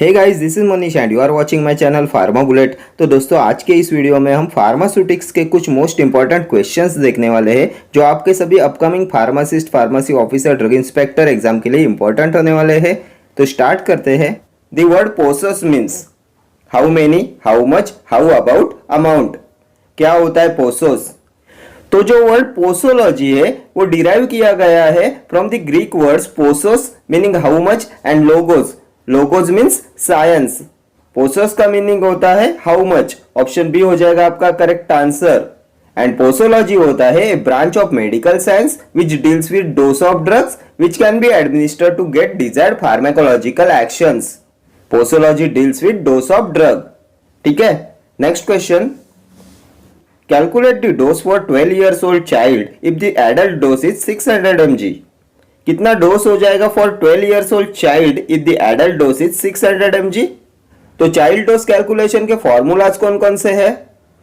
Hey guys, this is Manish and you are watching my channel pharma bullet. तो दोस्तों, आज के इस वीडियो में हम फार्मास्यूटिक्स के कुछ मोस्ट इंपॉर्टेंट क्वेश्चंस देखने वाले हैं जो आपके सभी upcoming pharmacist, pharmacy officer, drug inspector exam के लिए इंपॉर्टेंट होने वाले हैं। तो स्टार्ट करते हैं। The word posos means how many, how much, how about, amount. क्या होता है पोसोस? तो जो वर्ड पोसोलॉजी है वो डिराइव किया गया है from the Greek words posos meaning how much and logos. Logos means science. Posos का मीनिंग होता है हाउ मच। ऑप्शन बी हो जाएगा आपका करेक्ट आंसर। एंड पोसोलॉजी होता है a branch of medical science which deals with dose of drugs which can be administered to get desired pharmacological actions. Posology deals with dose of drug. ठीक है, next question. Calculate the dose for 12 years old child if the adult dose is 600 mg। कितना dose हो जाएगा for 12 years old child if the adult dose is 600 mg? तो child dose calculation के formulas कौन कौन से हैं?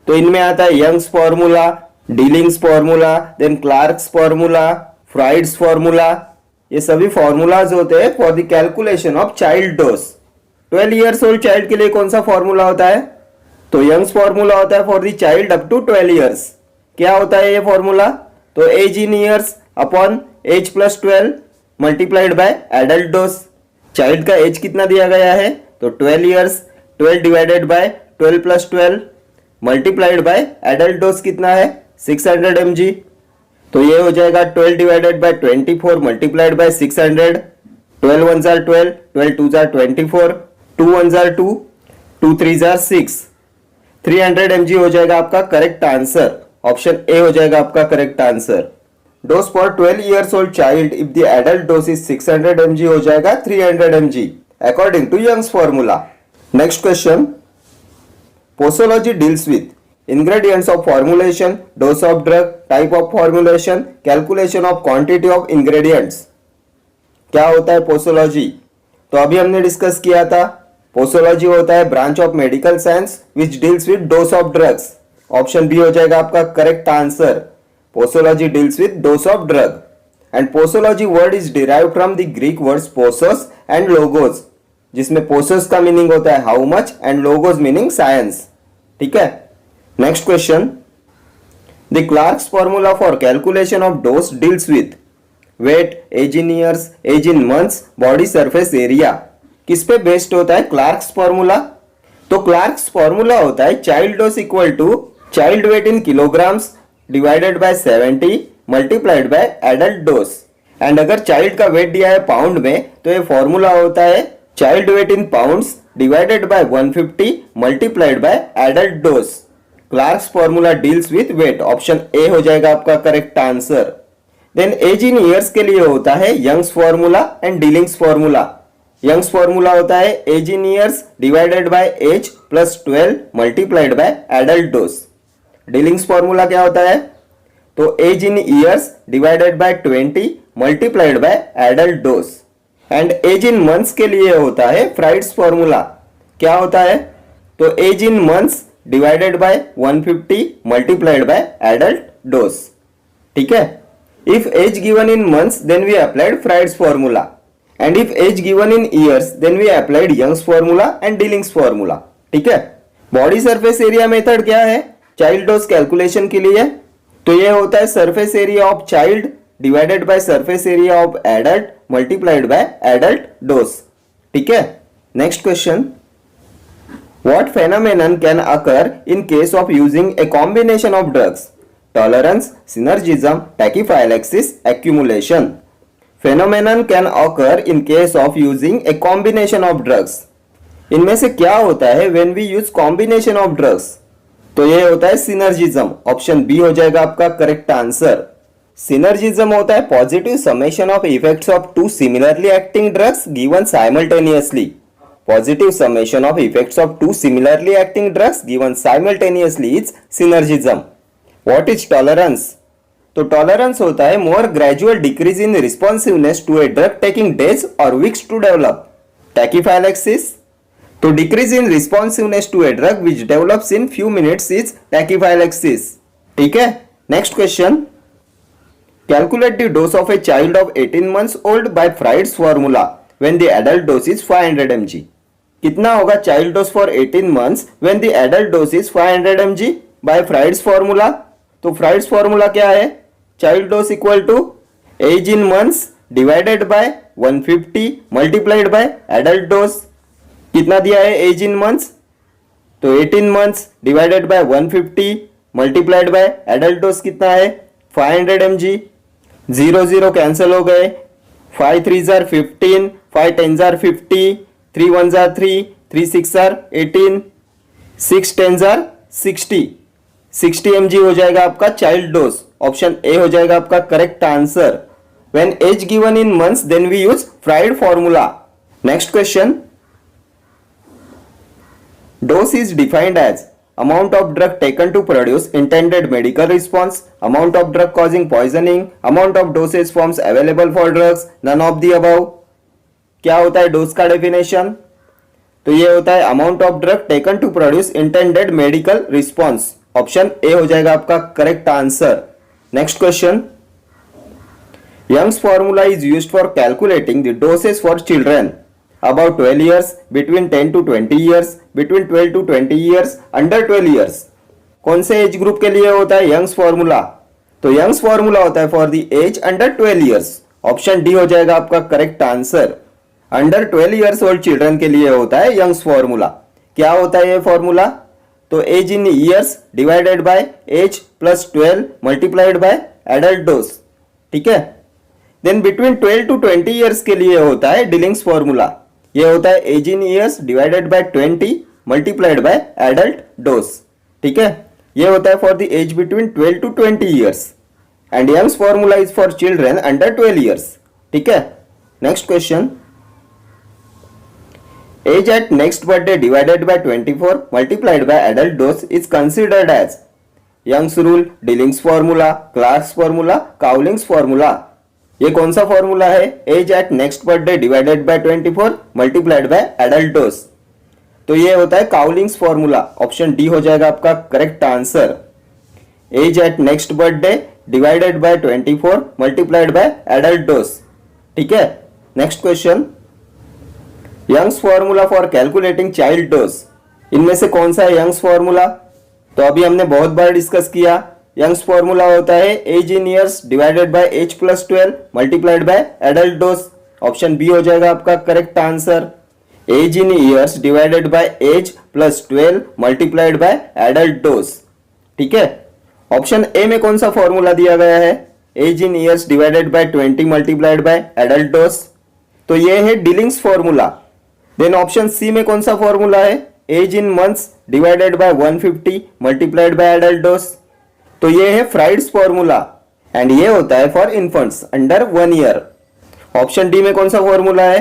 तो इनमें आता है Young's formula, Dilling's formula, then Clark's formula, Fried's formula. ये सभी फॉर्मूलाज होते हैं for the calculation of child dose. 12 years old child के लिए कौन सा फॉर्मूला होता है? तो यंग्स फॉर्मूला होता है for the child up to 12 years। क्या होता है ये फॉर्मूला? तो age in years upon age plus 12 multiplied by adult dose. Child का एज कितना दिया गया है? तो 12 years, 12 divided by 12 plus 12 multiplied by adult dose कितना है? 600 mg। तो ये हो जाएगा 12 divided by 24 multiplied by 600। 12 1s are 12, 12 2s are 24, 2 1s are 2, 2 3s are 6। 300 mg हो जाएगा आपका करेक्ट आंसर। ऑप्शन ए हो जाएगा आपका correct answer. Dose for 12 years old child if the adult dose is 600 mg हो जाएगा 300 mg according to Young's formula. Next question. Posology deals with ingredients of formulation, dose of drug, type of formulation, calculation of quantity of ingredients। क्या होता है posology? तो अभी हमने discuss किया था। पोसोलॉजी होता है branch of medical science which deals with dose of drugs. Option B हो जाएगा आपका correct answer. Posology deals with dose of drug. And posology word is derived from the Greek words posos and logos, जिसमें posos का meaning होता है how much and logos meaning science. ठीक है, next question. The Clark's formula for calculation of dose deals with weight, age in years, age in months, body surface area. किस पे based होता है क्लार्क्स फॉर्मूला? तो Clark's formula होता है child dose equal to child weight in kilograms divided by 70 multiplied by adult dose. And अगर child का weight दिया है पाउंड में तो ये फॉर्मूला होता है child weight in pounds divided by 150 multiplied by adult dose. Clark's formula deals with weight. Option A हो जाएगा आपका correct answer. Then as in years के लिए होता है Young's formula and Dilling's formula. Young's formula होता है age in years divided by age plus 12 multiplied by adult dose. Dilling's formula क्या होता है? तो age in years divided by 20 multiplied by adult dose. And age in months के लिए होता है फ्राइड्स फॉर्मूला। क्या होता है? तो age in months divided by 150 multiplied by adult dose. ठीक है, if age given in months then we applied Fried's formula and if age given in years then we applied Young's formula and Dilling's formula. ठीक है, body surface area method क्या है child dose calculation के लिए? तो ये होता है surface area of child divided by surface area of adult multiplied by adult dose. ठीक है, next question. What phenomenon can occur in case of using a combination of drugs? Tolerance, synergism, tachyphylaxis, accumulation. Phenomenon can occur in case of using a combination of drugs. इनमें से क्या होता है when we use combination of drugs? तो ये होता है synergism. Option B हो जाएगा आपका करेक्ट आंसर। सिनर्जिज्म होता है positive summation of effects of two similarly acting drugs given simultaneously. Positive summation of effects of two similarly acting drugs given simultaneously is synergism. What is tolerance? तो tolerance होता है more gradual decrease in responsiveness to a drug taking days और weeks to develop. Tachyphylaxis तो decrease in responsiveness to a drug which develops in few minutes is tachyphylaxis. ठीक है, next question. Calculate the dose of a child of 18 months old by Fried's formula when the adult dose is 500 mg। कितना होगा child dose for 18 months when the adult dose is 500 mg by Fried's formula. तो Fried's formula क्या है, child dose equal to age in months divided by 150 multiplied by adult dose. कितना दिया है age in months, तो 18 months divided by 150 multiplied by adult dose कितना है 500 mg। 0 0 cancel हो गए, 5 3s are 15, 5 10s are 50, 3 1s are 3, 3 6 are 18, 6 10s are 60, 60 mg हो जाएगा आपका चाइल्ड डोज। ऑप्शन ए हो जाएगा आपका correct answer. When age given in months then we use Fried formula. Next question, dose is defined as amount of drug taken to produce intended medical response, amount of drug causing poisoning, amount of dosage forms available for drugs, none of the above। क्या होता है dose का definition, तो ये होता है amount of drug taken to produce intended medical response. Option A हो जाएगा आपका correct answer. Next question, Young's formula is used for calculating the dosage for children about 12 years, between 10 to 20 years, between 12 to 20 years, under 12 years। कौन से age group के लिए होता है Young's formula, तो यंग्स फॉर्मूला होता है for the age under 12 years। Option D हो जाएगा आपका correct answer. Under 12 years old children के लिए होता है यंग्स फॉर्मूला। क्या होता है ये फॉर्मूला, तो age in years divided by age plus 12 multiplied by adult dose. ठीक है, देन बिटवीन 12 टू 20 years के लिए होता है डिलिंग्स फॉर्मूला। ये होता है age in years divided by 20 multiplied by adult dose. ठीक है, ये होता है for the age between 12 to 20 years and Young's formula is for children under 12 years। ठीक है, next question, age at next birthday divided by 24 multiplied by adult dose is considered as Young's rule, Dilling's formula, Clark's formula, Cowling's formula. ये कौन सा formula है, age at next birthday divided by 24 multiplied by adult dose, तो ये होता है काउलिंग्स formula. Option D हो जाएगा आपका correct answer. Age at next birthday divided by 24 multiplied by adult dose. ठीक है, next question, Young's formula for calculating child dose, इनमें से कौन सा है यंग्स फॉर्मूला, तो अभी हमने बहुत बार डिस्कस किया। यंग्स फॉर्मूला होता है age in years divided by age plus 12 multiplied by adult dose. Option B हो जाएगा आपका correct answer. Age in years divided by age plus 12 multiplied by adult dose. ठीक है, ऑप्शन ए में कौन सा फॉर्मूला दिया गया है, age in years divided by 20 multiplied by adult dose, तो ये है Dilling's formula. Then option C में कौन सा फॉर्मूला है, age in months divided by 150 multiplied by adult dose, तो ये है फ्राइड्स फॉर्मूला एंड ये होता है for infants under 1 year। Option D में कौन सा फॉर्मूला है,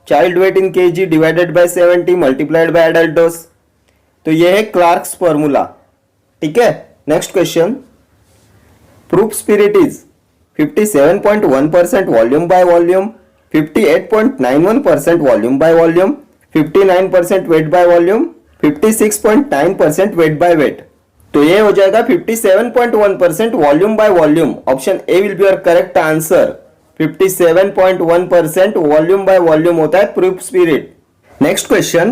child weight in KG divided by 70 multiplied by adult dose, तो ये है क्लार्क्स फॉर्मूला। ठीक है, next question, proof spirit is 57.1% volume by volume, 58.91% volume by volume, 59% wait by volume, 56.9% weight by weight, तो ये हो जाएगा 57.1% volume by volume. Option A will be your correct answer. 57.1% volume by volume होता है proof spirit. Next question,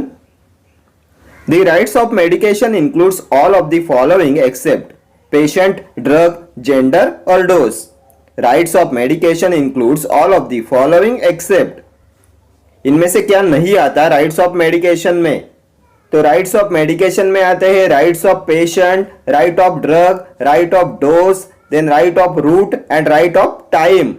the rights of medication includes all of the following except patient, drug, gender और dose. Rights of medication includes all of the following except, इनमें से क्या नहीं आता rights of medication में, तो राइट्स ऑफ मेडिकेशन में आते हैं rights of patient, right of drug, right of dose, then right of route and right of time.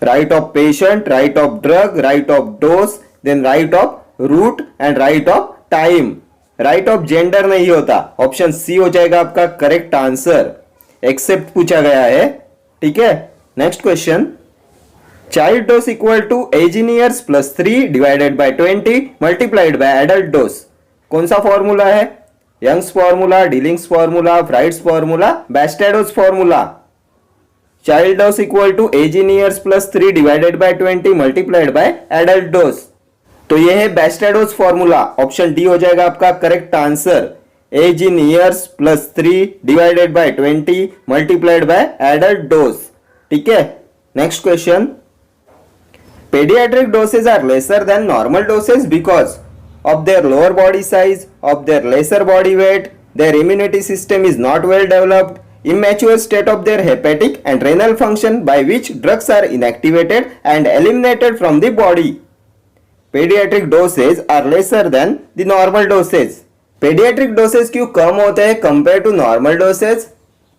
Right of patient, right of drug, right of dose, then right of route and right of time. Right of gender नहीं होता। Option C हो जाएगा आपका correct answer. Accept पूछा गया है। ठीक है, next question, child dose equal to age in years plus 3 divided by 20 multiplied by adult dose, कौन सा फॉर्मूला है, Young's formula, Dilling's formula, Fried's formula, Bastedo's formula. Child dose equal to age in years plus 3 divided by 20 multiplied by adult dose, तो ये है बैस्टेडोज formula. Option D हो जाएगा आपका correct answer. Age in years plus 3 divided by 20 multiplied by adult dose. ठीक है, next question, paediatric dosage are lesser than normal dosage because of their lower body size, of their lesser body weight, their immunity system is not well developed, immature state of their hepatic and renal function by which drugs are inactivated and eliminated from the body. Pediatric doses are lesser than the normal doses. Pediatric doses क्यों कम होते हैं compared to normal doses?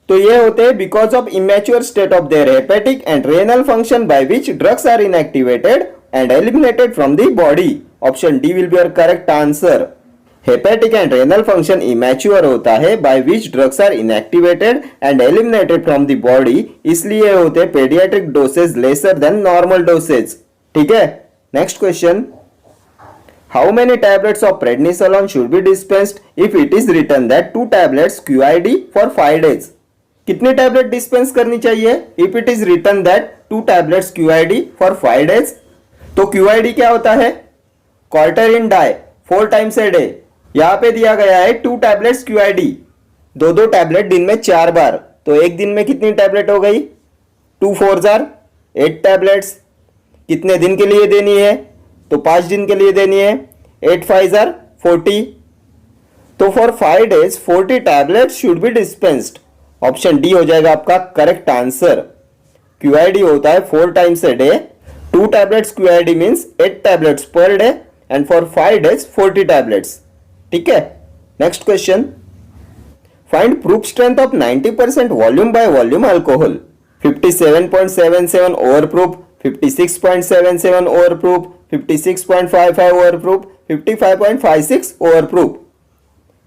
तो ये होते हैं because of immature state of their hepatic and renal function by which drugs are inactivated and eliminated from the body. Option D will be your correct answer. Hepatic and renal function immature होता है by which drugs are inactivated and eliminated from the body, इसलिए होते हैं pediatric doses lesser than normal doses. ठीक है, next question. How many tablets of prednisolone should be dispensed if it is written that 2 tablets QID for 5 days? कितनी tablet dispense करनी चाहिए if it is written that 2 tablets QID for 5 days? तो QID क्या होता है? Quarter in die 4 times a day. यहाँ पे दिया गया है 2 tablets QID, दो टैबलेट दिन में 4 बार, तो एक दिन में कितनी टैबलेट हो गई? 2 4s are 8 tablets. कितने दिन के लिए देनी है? तो 5 दिन के लिए देनी है. 8 5s are 40. तो for 5 days 40 tablets should be dispensed. Option D हो जाएगा आपका करेक्ट आंसर. QID होता है 4 times a day. 2 tablets QID means 8 tablets per day and for 5 days 40 tablets. ठीक है, next question. Find proof strength of 90% volume by volume alcohol. 57.77 over proof, 56.77 over proof, 56.55 over proof, 55.56 over proof.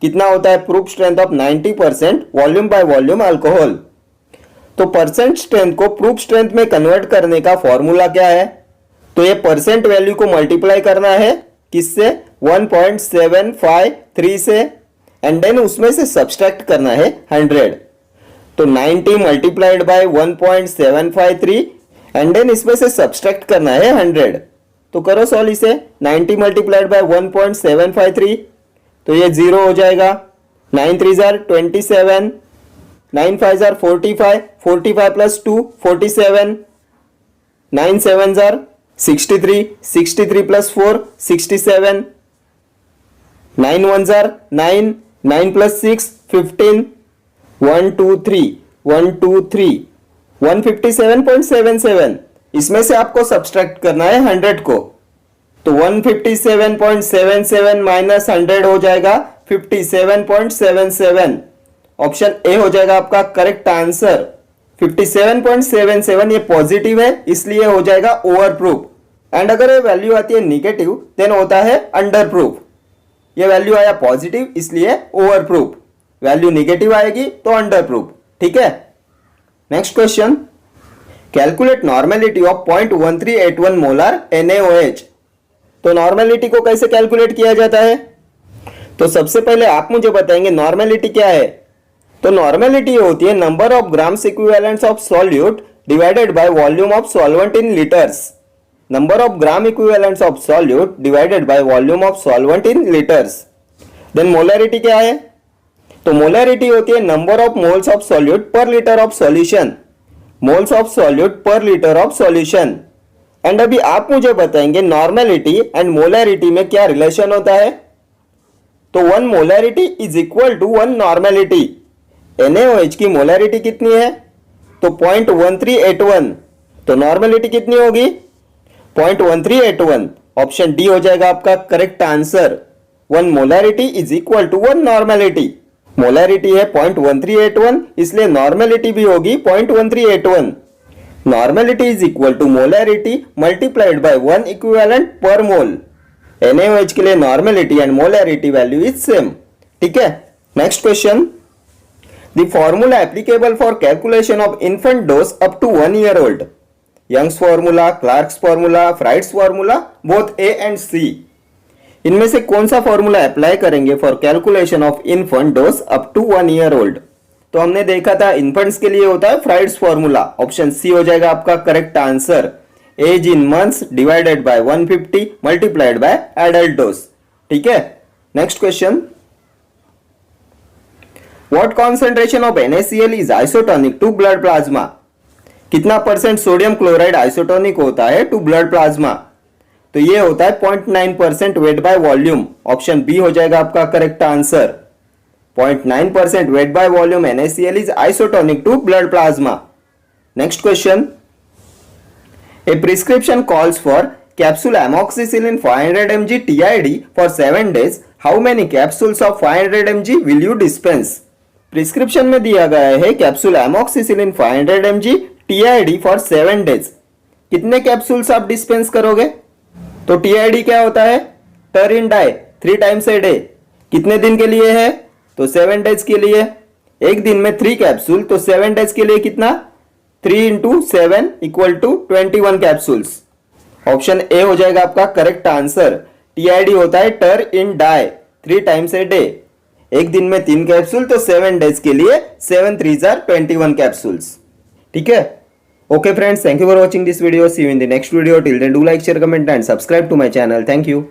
कितना होता है proof strength of 90% volume by volume alcohol? तो percent strength को proof strength में convert करने का फॉर्मूला क्या है? तो ये परसेंट वैल्यू को मल्टीप्लाई करना है किससे? 1.753 से, एंड देन उसमें से सब्सट्रैक्ट करना है 100. तो 90 मल्टीप्लाइड बाय 1.753 एंड देन इसमें से सब्सट्रैक्ट करना है 100. तो करो सॉल्व इसे. 90 मल्टीप्लाइड बाय 1.753, तो ये 0 हो जाएगा. 9 3s are 27, 9 5s are 45, 45 plus 2 47, 9 7s are 63, 63 plus 4 67, 9 1s are 9, 9 plus 6 15, 1 2 3, 1 2 3, 157.77. इसमें से आपको सब्सट्रैक्ट करना है 100 को. तो 157.77 माइनस 100 हो जाएगा 57.77. ऑप्शन ए हो जाएगा आपका करेक्ट आंसर. 57.77 ये पॉजिटिव है, इसलिए हो जाएगा ओवर प्रूफ. एंड अगर ये वैल्यू आती है निगेटिव देन होता है अंडर प्रूफ. ये वैल्यू आया पॉजिटिव इसलिए ओवर प्रूफ, वैल्यू निगेटिव आएगी तो अंडर प्रूफ. ठीक है, next question. Calculate normality of 0.1381 molar NaOH. तो नॉर्मेलिटी को कैसे कैलकुलेट किया जाता है? तो सबसे पहले आप मुझे बताएंगे नॉर्मेलिटी क्या है. तो नॉर्मेलिटी होती है number of grams equivalents of solute divided by volume of solvent in litres. Number of gram equivalents of solute divided by volume of solvent in litres. Then molarity क्या है? तो मोलैरिटी होती है number of moles of solute per litre of solution. Moles of solute per litre of solution. And अभी आप मुझे बताएंगे normality and molarity में क्या रिलेशन होता है. तो 1 molarity is equal to 1 normality. NaOH की मोलैरिटी कितनी है? तो 0.1381. तो नॉर्मेलिटी कितनी होगी? 0.1381. ऑप्शन डी हो जाएगा आपका correct answer. 1 molarity is equal to 1 normality. Molarity है 0.1381, इसलिए नॉर्मेलिटी भी होगी 0.1381. Normality is equal to molarity multiplied by 1 equivalent per mole. NaOH के लिए normality and molarity value is same. ठीक है, next question. The formula applicable for calculation of infant dose up to 1 year old. Young's formula, Clark's formula, Fried's formula, both A and C. इनमें से कौन सा formula apply करेंगे for calculation of infant dose up to 1 year old? तो हमने देखा था infants के लिए होता है फ्राइड्स फॉर्मूला. ऑप्शन सी हो जाएगा आपका correct answer. Age in months divided by 150 multiplied by adult dose. ठीक है, next question. What concentration of NaCl is isotonic to blood plasma. कितना परसेंट सोडियम क्लोराइड आइसोटोनिक होता है टू ब्लड प्लाज्मा? तो ये होता है 0.9% weight by volume. Option B हो जाएगा आपका correct answer. 0.9% weight by volume NaCl is isotonic to blood plasma. Next question. A prescription calls for capsule amoxicillin 500 mg TID for 7 days. How many capsules of 500 mg will you dispense? Prescription में दिया गया है capsule amoxicillin 500 mg TID for 7 days. कितने capsules आप dispense करोगे? तो TID क्या होता है? Ter in die 3 times a day. कितने दिन के लिए है? तो 7 डेज के लिए। एक दिन में 3 कैप्सूल, तो 7 डेज के लिए कितना? 3 into 7 equal to 21 capsules. Option A हो जाएगा आपका करेक्ट आंसर। TID होता है ter in die 3 times a day. एक दिन में 3 कैप्सूल, तो 7 डेज के लिए 7 3s are 21 कैप्सूल्स। ठीक है, okay friends, thank you for watching this video. See you in the next video. Till then do like, share, comment and subscribe to my channel. Thank you.